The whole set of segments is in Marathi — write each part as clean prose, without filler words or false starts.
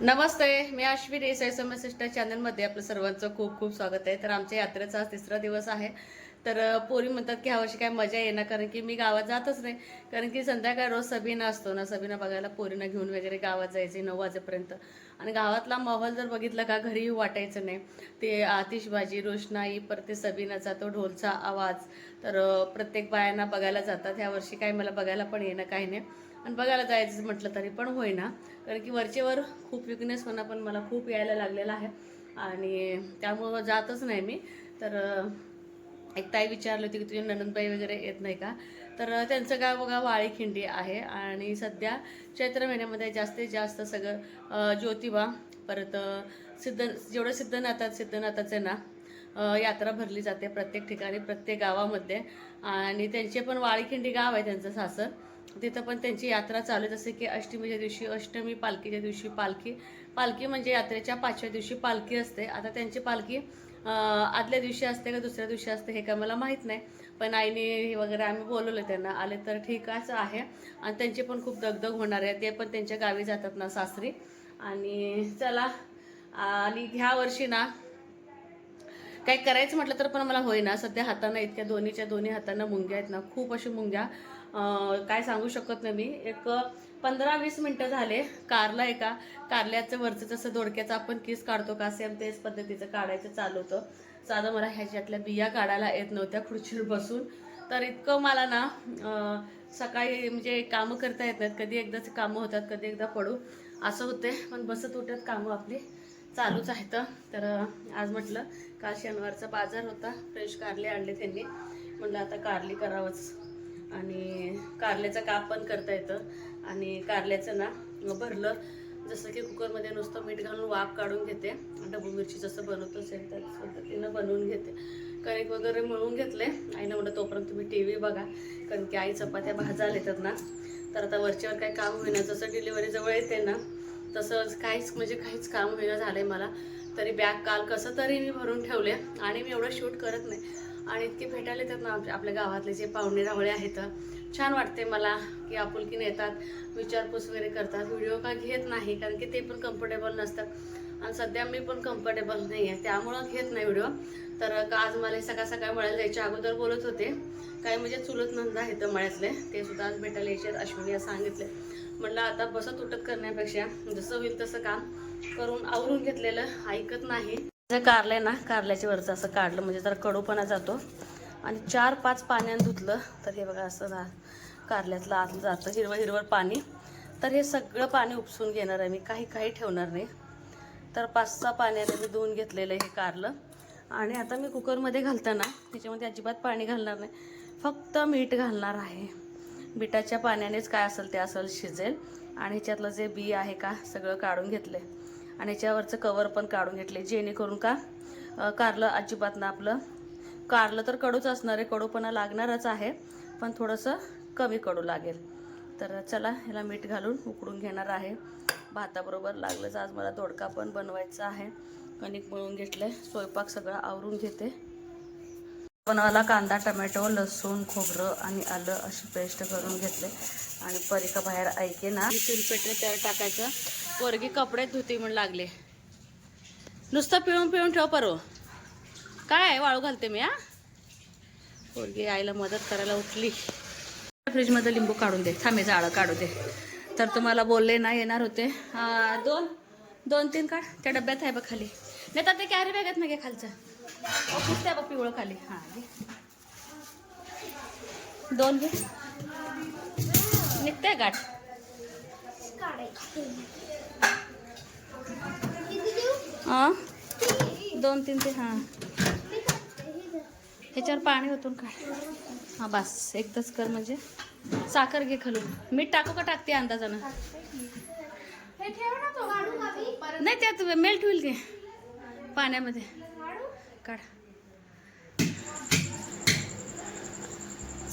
नमस्ते, मी अश्विनी एसएमएस सिस्टर चॅनलमध्ये आपलं सर्वांचं खूप खूप स्वागत आहे. तर आमच्या यात्रेचा आज तिसरा दिवस आहे. तर पोरी म्हणतात की ह्यावर्षी काय मजा येणार, कारण की मी गावात जातच नाही. कारण की संध्याकाळी रोज सबिना असतो ना, सबिना बघायला पोरींना घेऊन वगैरे गावात जायचे 9 वाजेपर्यंत. आणि गावातला माहोल जर बघितलं का घरी वाटायचं नाही. ते आतिषबाजी, रोषणाई, परत ते सबिनाचा तो ढोलचा आवाज. तर प्रत्येक बायांना बघायला जातात. ह्यावर्षी काय मला बघायला पण येणं काही नाही. आणि बघायला जायचं म्हटलं तरी पण होईना, कारण की वरचेवर खूप विकनेसपणा पण मला खूप यायला लागलेला आहे आणि त्यामुळं जातच नाही मी. तर एक ताई विचारली होती की तुझी नणंदबाई वगैरे येत नाही का. तर त्यांचं गाव बघा वाळीखिंडी आहे आणि सध्या चैत्र महिन्यामध्ये जास्तीत जास्त सगळं ज्योतिबा, परत जेवढं सिद्धनाथाचे ना यात्रा भरली जाते प्रत्येक ठिकाणी, प्रत्येक गावामध्ये. आणि त्यांचे पण वाळीखिंडी गाव आहे त्यांचं सासर. तिथं पण त्यांची यात्रा चालू आहे. जसे की अष्टमीच्या दिवशी अष्टमी, पालखीच्या दिवशी पालखी. पालखी म्हणजे यात्रेच्या 5व्या दिवशी पालखी असते. आता त्यांची पालखी आदल्या दिवशी असते का दुसऱ्या दिवशी असते हे काय मला माहीत नाही, पण आईने वगैरे आम्ही बोलवलं त्यांना, आले तर ठीकच आहे. आणि त्यांची पण खूप दगदग होणार आहे. ते पण त्यांच्या गावी जातात ना सासरी. आणि चला, आणि ह्या वर्षी ना काही करायचं म्हटलं तर पण मला होईना. सध्या हातानं इतक्या दोन्ही हातांना मुंग्या आहेत ना, खूप अशी मुंग्या. काय सांगू शकत नाही मी. एक 15-20 मिनटं झाले कारला एका कारल्याचं वरचं जसं दोडक्याचं आपण किस काढतो का, सेम तेच पद्धतीचं काढायचं चालू होतं. साधं मला ह्याच्यातल्या बिया काढायला येत नव्हत्या खुर्चीवर बसून. तर इतकं मला ना सकाळी म्हणजे कामं करता येत नाहीत. कधी एकदाच कामं होतात, कधी एकदा पडू असं होते. पण बसत उठत कामं आपली चालूच आहेत. तर आज म्हटलं, काल शनिवारचा बाजार होता, फ्रेश कारले आणले त्यांनी. म्हटलं आता कारली करावंच. आणि कारल्याचं काप पण करता येतं. आणि कारल्याचं ना भरलं, जसं की कुकरमध्ये नुसतं मीठ घालून वाफ काढून घेते. डबू मिरची जसं बनवतो असेल त्याच पद्धतीनं बनवून घेते. कणिक वगैरे मळून घेतले. आईनं म्हणलं तोपर्यंत तुम्ही TV बघा, कारण की आई चपात्या भाजायला येतात ना. तर आता वरच्यावर काही काम होईना. जसं डिलिव्हरी जवळ येते ना तसंच काहीच काम होईना झालं आहे मला. तरी बॅग काल कसं तरी मी भरून ठेवले. आणि मी एवढं शूट करत नाही. आणि इतके भेटायला येतात ना आपल्या गावातले जे पाहुणे रावळे आहेत, छान वाटते मला की आपुलकीने येतात, विचारपूस वगैरे करतात. व्हिडिओ का घेत नाही, कारण की ते पण कम्फर्टेबल नसतात. आणि सध्या मी पण कम्फर्टेबल नाही आहे, त्यामुळं घेत नाही व्हिडिओ. तर आज मला सकाळ सकाळ मळ्याला जायच्या अगोदर बोलत होते. काय म्हणजे चुलत नंदा आहेत मळ्यातले, ते सुद्धा आज भेटायला यायचे अश्विनी सांगितले. म्हटलं आता बसत उठत करण्यापेक्षा जसं होईल तसं काम करून आवरून घेतलेलं ऐकत नाही. कारले ना, कारल्याच्या वरचं असं काढलं म्हणजे जरा कडूपणा जातो. आणि 4-5 पाण्यानं धुतलं तर हे बघा असं कारल्यातलं आतलं जातं हिरवं पाणी. तर हे सगळं पाणी उपसून घेणार आहे मी, काही ठेवणार नाही. तर 5-6 पाण्याने मी धुवून घेतलेलं हे कारलं. आणि आता मी कुकरमध्ये घालताना त्याच्यामध्ये अजिबात पाणी घालणार नाही, फक्त मीठ घालणार आहे. बिटाच्या पाण्यानेच काय असेल ते असेल शिजेल. आणि ह्याच्यातलं जे बी आहे का सगळं काढून घेतले. आणि ह्याच्यावरचं कवर पण काढून घेतले, जेणेकरून का कारलं अजिबात ना, आपलं कारलं तर कडूच असणार आहे, कडूपणा लागणारच आहे, पण थोडंसं कमी कडू लागेल. तर चला, ह्याला मीठ घालून उकडून घेणार आहे. भाताबरोबर लागलंच आज मला दोडका पण बनवायचा आहे. कणिक मळून घेतले, स्वयंपाक सगळं आवरून घेते. बनवायला कांदा, टमॅटो, लसूण, खोबरं आणि आलं अशी पेस्ट करून घेतले. आणि परिका बाहेर ऐके ना, चूल पेटले त्यावर टाकायचं. पोरगी कपडे धुती म्हणून लागले, नुसतं पिळून ठेव परो. काय वाळू घालते मी. पोरगी आईला मदत करायला उठली. फ्रीजमध्ये लिंबू काढून दे, थांबे जाळं काढू दे. तर तुम्हाला बोलले ना येणार होते. 2-3 काढ, त्या डब्यात आहे बघ खाली. नाही तर ते कॅरी बॅगात नाही खालचं ऑफिस त्या बघ पिवळं खाली. हां घे, 2 घे, निघते गाठ. हां 2-3 ते हां ह्याच्यावर पाणी ओतून काढ. हां बस एकदाच कर, म्हणजे साखर घे खालून. मीठ टाकू का टाकते अंदाजानं. नाही त्यात मेल्ट होईल ते पाण्यामध्ये. काढ.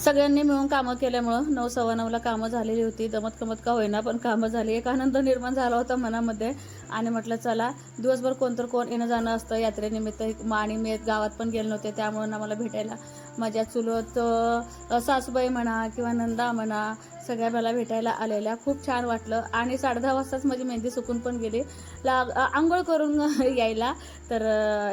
सगळ्यांनी मिळून कामं केल्यामुळं 9-9:15ला कामं झालेली होती. दमत कमत का होईना पण कामं झाली. एक आनंद निर्माण झाला होता मनामध्ये. आणि म्हटलं चला, दिवसभर कोण येणं जाणं असतं यात्रेनिमित्त. आणि मी गावात पण गेले नव्हते, त्यामुळे ना मला भेटायला माझ्या चुलत सासूबाई म्हणा किंवा नंदा म्हणा सगळ्या मला भेटायला आलेल्या. खूप छान वाटलं आणि 10:30 वाजताच माझी मेहंदी सुकून पण गेली. आंघोळ करून यायला. तर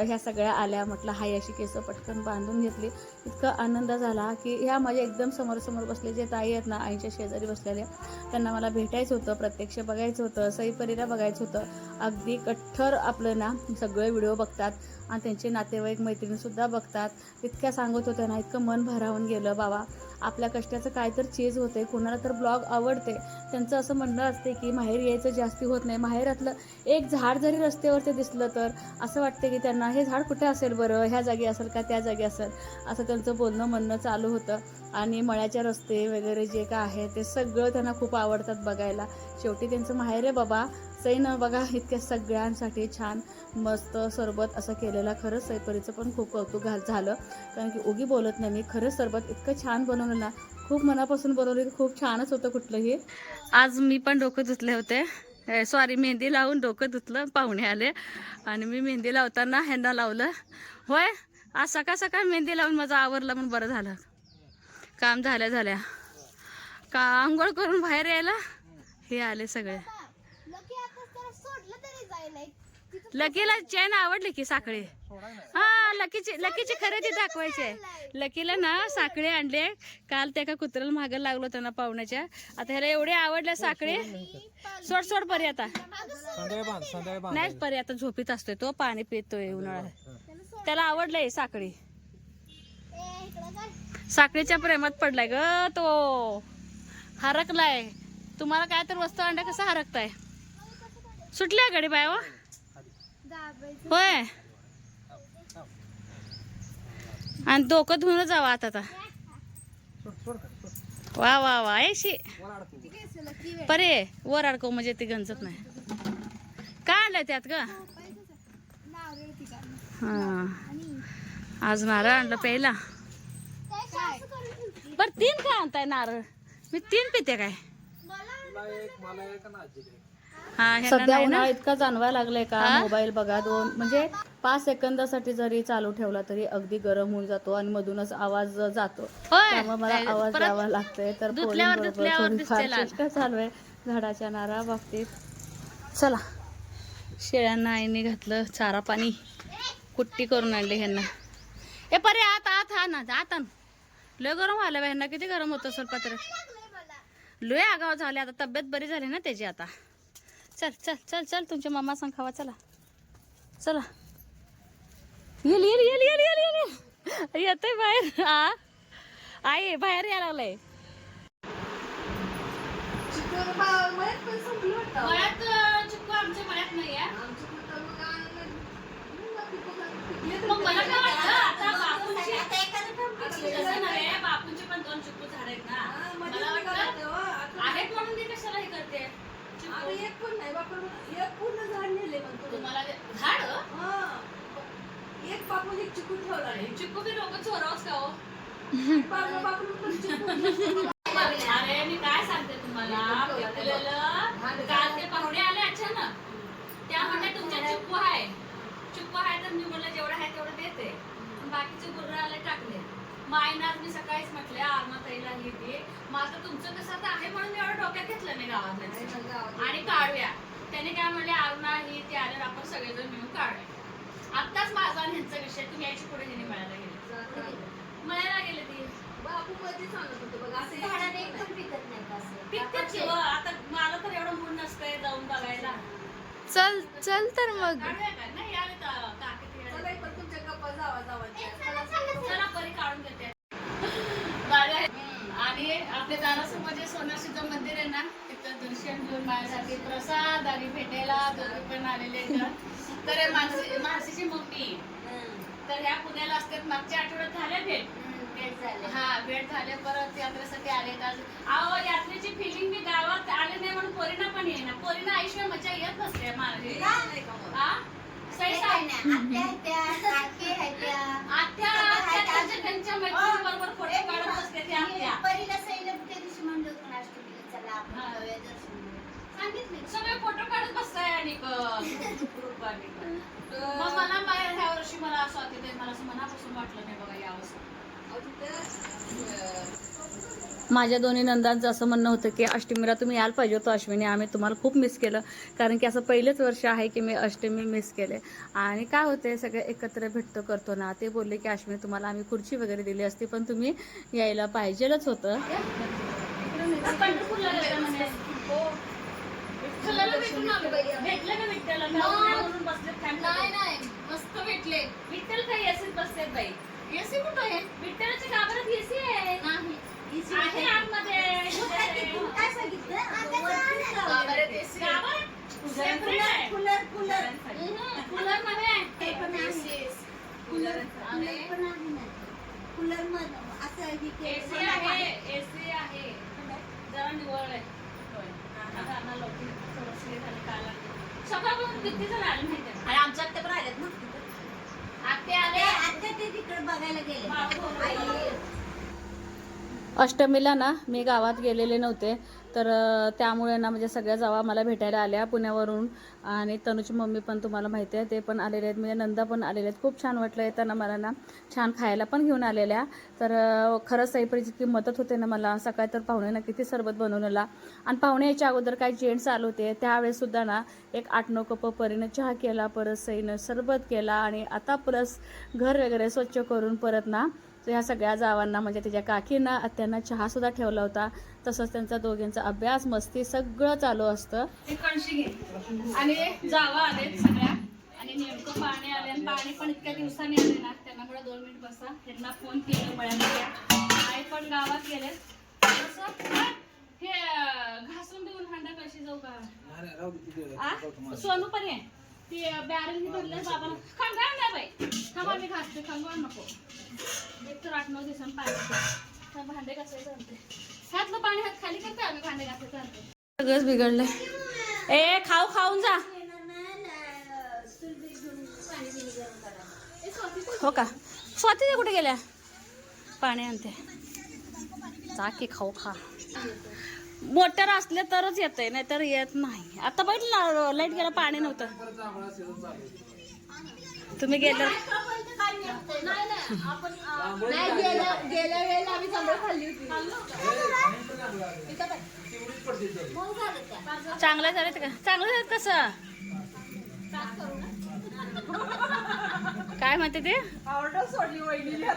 ह्या सगळ्या आल्या. म्हटलं हाय अशी केसं पटकन बांधून घेतली. इतका आनंद झाला की ह्या माझ्या एकदम समोर बसले जे ताई आहेत ना, आईच्या शेजारी बसलेल्या, त्यांना मला भेटायचं होतं, प्रत्यक्ष बघायचं होतं, सईपरीला बघायचं होतं. अगदी कठ्ठर आपलं ना सगळे व्हिडिओ बघतात आणि त्यांचे नातेवाईक मैत्रिणीसुद्धा बघतात. इतक्या सांगत होत्या ना, इतकं मन भारावून गेलं. बाबा आपल्या कष्टाचं काय तर चीज होते. कोणाला तर ब्लॉग आवडते. त्यांचं असं म्हणणं असते की माहेर यायचं जास्ती होत नाही. माहेरातलं एक झाड जरी रस्त्यावरती दिसलं तर असं वाटतं की त्यांना हे झाड कुठे असेल बरं, ह्या जागी असेल का त्या जागी असेल, असं त्यांचं बोलणं म्हणणं चालू होतं. आणि मळ्याचे रस्ते वगैरे जे काय आहे ते सगळं त्यांना खूप आवडतात बघायला. शेवटी त्यांचं माहेर आहे बाबा. सईनं बघा इतक्या सगळ्यांसाठी छान मस्त सरबत असं केलेलं. खरंच सईपरीचं पण खूप कौतुक झालं, कारण की उगी बोलत नाही मी. खरंच सरबत इतकं छान बनवलं ना, खूप मनापासून बनवलं, खूप छानच होतं कुठलंही. आज मी पण डोकं धुतले होते, सॉरी मेहंदी लावून डोकं धुतलं. पाहुणे आले आणि मी मेहंदी लावताना ह्यांना लावलं. होय आज सकाळ सकाळ मेहंदी लावून माझं आवरलं म्हणून बरं झालं. काम झाल्या का आंघोळ करून बाहेर यायला हे आले सगळे. लकीला चेन आवडली की साखळी. हा लकीची खरेदी दाखवायची आहे. लकीला ना साखळी आणले काल. त्या का कुत्र्याला मागं लागलो त्यांना पाहुण्याच्या. आता ह्याला एवढे आवडल्या साखळी. सोड परी आता नाही, परी आता झोपीत असतोय तो, पाणी पितोय उन्हाळ्यात. त्याला आवडलंय साखळी. साखळीच्या प्रेमात पडलाय ग तो, हरकलाय. तुम्हाला काय तर वस्तू आणल्या कसं हरकताय. सुटल्या गाडी बाय होय. आणि डोकं धुवून जावा आता. वा वा वा ऐशी परे वर अडकव म्हणजे ते गंजत नाही. काय आणलंय त्यात ग. हा आज नारळ आणलं प्यायला. बर 3 काय आणताय नारळ. मी 3 पिते काय. सध्या उन्हाळा इतका जाणवायला लागलाय का. मोबाईल बघा 2 म्हणजे 5 सेकंदासाठी जरी चालू ठेवला तरी अगदी गरम होऊन जातो आणि मधूनच आवाज जातो. त्यामुळे मला आवाज द्यावा लागतोय. तर चेष्टा चालू आहे झाडाच्या नारळा बाबतीत. चला शेळ्यांना आईने घातलं चारा पाणी, कुट्टी करून आणली ह्यांना. ए परे आत हा ना आत. लय गरम व्हायला ह्यांना. किती गरम होतं सर पत्र. लय आगाव झाले. आता तब्येत बरी झाली ना त्याची आता. चल चल चल चल तुमच्या मामा सांग खावा. चला चला येल येल येल येल येल येल येतोय बाहेर. आई बाहेर यायला लागलंय. चिक्कू आमच्या मळ्यात नाही आहे. मग मला काय वाटतं आता बापूंचे पण 2 चिक्कू झाड आहेत ना. मला वाटतं आहेत म्हणून मी कशाला हे करते. एक पण नाही बापून एक पूर्ण झाड नेले. तुम्हाला झाड एक बापून एक चिक्कू ठेवला आहे. चिक्कू बी लोक चोरावच का हो. अरे मी काय सांगते तुम्हाला, काल ते पाहुणे आले अचानक. त्या म्हणले तुमच्या चिक्कू आहे तर मी म्हणलं जेवढं आहे तेवढं देते. बाकीचे गुर्र आले टाकले. मग आईनं आज मी सकाळीच म्हटले आरमाताईला हे दे. मग आता तुमचं कसं आता आहे म्हणून मी एवढं डोक्यात घेतलं नाही गावात. आणि काढूया त्याने काय म्हणले आरुणा ही ते आल्यावर आपण सगळेजण मिळून काढूया. आत्ताच माझा आणि ह्यांचा विषय. तुम्ही यायची पुढे हिने मळ्याला गेले ती बापू मध्ये सांगत होते बघा. असं झाडाने एकदम पिकत नाही का असं पिकत. आता मला तर एवढं मूड नसतंय जाऊन बघायला. चल चल तर मग नाही आले तर तुमच्या गप्पा जावा चला परी काढून देते. आणि आपल्या दारासमोर जे सोनाशीचं मंदिर आहे ना, तिथं दर्शन घेऊन माझ्यासाठी प्रसाद आणि भेटायला दोघे पण आलेले तर मानसीची मम्मी तर ह्या पुण्याला असतात. मागच्या आठवड्यात झाल्या भेट झाले. परत यात्रेसाठी आले. अहो यात्रेची फिलिंग मी गावात आले नाही म्हणून पोरीना पण येईना. पोरीना आईशिवाय मजा येत नसते. त्यांच्या मैत्रिणीबरोबर फोटो काढत असते. सगळे फोटो काढत बसताय. आणि मग मला ह्या वर्षी मला असं वाटत मला असं मनापासून वाटलं नाही बघा यावं. माझ्या दोन्ही नंदांचं असं म्हणणं होतं की अष्टमीला तुम्ही यायला पाहिजे होतं अश्विनी, आम्ही तुम्हाला खूप मिस केलं. कारण की असं पहिलेच वर्ष आहे की मी अष्टमी मिस केले. आणि काय होते सगळे एकत्र भेटतो करतो ना, ते बोलले की अश्विनी तुम्हाला आम्ही खुर्ची वगैरे दिली असती पण तुम्ही यायला पाहिजेलच होतं. मस्त भेटले. विठ्ठल काही एसीत बसतात बाई. एसी कुठं आहे? विठ्ठलाच्या गाभारात एसी आहे. आहे आतमध्ये. काय सांगितलं? गाभाऱ्यात एसी. Separate आहे. कूलर कूलर मध्ये आहे. ते पण आहे. कूलर पण आहे ना. कूलर मध्ये असं आहे की एसी आहे. एसी आहे. जरा निवळ आहे. आता आम्हाला लवकर थोडंसं हे झालं काल. सकाळपासून किती जण आले माहिती आहे? आणि आमच्या आत्या पण आल्यात ना. आते आले. आत्या ते तिकडे बघायला गेले. अष्टमीला ना मी गावात गेलेले नव्हते, तर त्यामुळे ना म्हणजे सगळ्या जावा मला भेटायला आल्या पुण्यावरून. आणि तनुची मम्मी पण तुम्हाला माहिती आहे ते पण आलेले आहेत, म्हणजे नंदा पण आलेले आहेत. खूप छान वाटलं येताना मला ना, छान खायला पण घेऊन आलेल्या. तर खरंच सईपरी जितकी मदत होते ना मला सकाळी, तर पाहुणे किती सरबत बनवलेला. आणि पाहुणे यायच्या अगोदर काही जेंट्स आले होते त्यावेळेससुद्धा ना एक 8-9 कप परीनं चहा केला, परत सईनं सरबत केला. आणि आता प्लस घर वगैरे स्वच्छ करून परत ना ह्या सगळ्या जावांना म्हणजे त्याच्या काकींना आत्यांना चहासुद्धा ठेवला होता. तसंच त्यांचा दोघींचा अभ्यास मस्ती सगळं चालू असतं. कणशी घे आणि जावा आले सगळ्या. आणि नेमकं पाणी आले आणि पाणी पण इतक्या दिवसांनी आले ना, त्यांना मला 2 मिनिट बसा. त्यांना फोन केलं मळ्यामध्ये. आई पण गावात गेले. हे घासून देऊन हांडा कशी जाऊ का? सोनू पण आहे. ती बॅरल भरले बाबाला. खंगाळ नाही बाई, थांबा मी घासते. खंगाळ नको. एक तर 8-9 दिवसांनी पाणी भांडे घासायचे चालते. ह्यातलं पाणी हात खाली करते आम्ही भांडे घासायचं चालते. सगळंच बिघडलंय. ए खाऊन जा. हो का? स्वाती कुठे गेल्या? पाणी आणते. जा की खाऊ खा. मोटर असले तरच येते, नाहीतर येत नाही. आता बघितलं लाईट गेला, पाणी नव्हतं. तुम्ही गेलं गेल्या वेळेला आम्ही जांभळं खाल्ली होती. चांगलं झालं का? चांगलं झालं कसं? काय म्हणते ते? ऑर्डर सोडली वहिनीने.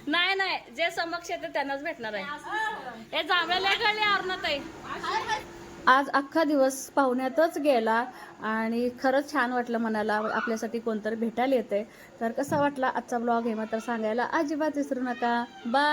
नाही जे समक्ष येते त्यांनाच भेटणार आहे. हे जांभळ्याला कळले अर्णताई. आज अख्खा दिवस पाहुण्यातच गेला आणि खरंच छान वाटलं मनाला. आपल्यासाठी कोणतरी भेटायला येते. तर कसा वाटला आजचा ब्लॉग हे मात्र सांगायला अजिबात विसरू नका. बाय.